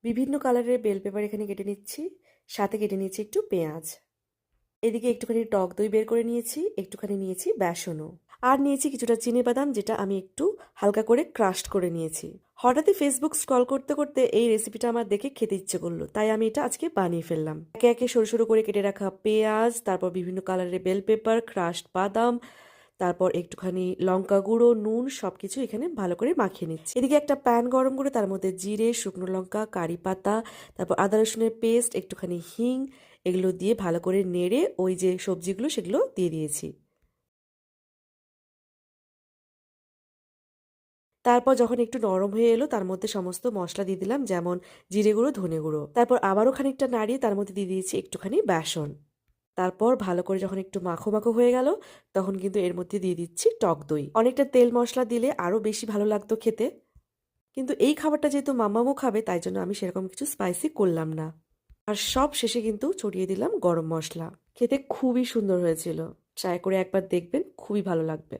বিভিন্ন কালারের bell paper এখানে কেটে নিচ্ছি, সাথে কেটে নিচ্ছি একটু পেঁয়াজ। এদিকে একটুখানি টক দই বের করে নিয়েছি, একটুখানি নিয়েছি বেসনও। আর নিয়েছি কিছুটা চিনিবাদাম, যেটা আমি একটু হালকা করে ক্রাশড করে নিয়েছি। হঠাৎই ফেসবুক স্ক্রল করতে করতে এই রেসিপিটা আমার দেখে খেতে ইচ্ছে করলো, তাই আমি এটা আজকে বানিয়ে ফেললাম। একে একে সরু সরু করে কেটে রাখা পেঁয়াজ, তারপর বিভিন্ন কালারের বেল পেপার, ক্রাশড বাদাম, তারপর একটুখানি লঙ্কা গুঁড়ো, নুন সবকিছু এখানে ভালো করে মাখিয়ে নিচ্ছি। এদিকে একটা প্যান গরম করে তার মধ্যে জিরে, শুকনো লঙ্কা, কারি পাতা, তারপর আদা রসুনের পেস্ট, একটুখানি হিং, এগুলো দিয়ে ভালো করে নেড়ে ওই যে সবজিগুলো সেগুলো দিয়ে দিয়েছি। তারপর যখন একটু নরম হয়ে এলো তার মধ্যে সমস্ত মশলা দিয়ে দিলাম, যেমন জিরে গুঁড়ো, ধনে গুঁড়ো। তারপর আবারও খানিকটা নাড়িয়ে তার মধ্যে দিয়ে দিয়েছি একটুখানি বেসন। তারপর ভালো করে যখন একটু মাখো মাখো হয়ে গেল, তখন কিন্তু এর মধ্যে দিয়ে দিচ্ছি টক দই। অনেকটা তেল মশলা দিলে আরো বেশি ভালো লাগতো খেতে, কিন্তু এই খাবারটা যেহেতু মাম্মামও খাবে তাই জন্য আমি সেরকম কিছু স্পাইসি করলাম না। আর সব শেষে কিন্তু ছড়িয়ে দিলাম গরম মশলা। খেতে খুবই সুন্দর হয়েছিল। ট্রাই করে একবার দেখবেন, খুবই ভালো লাগবে।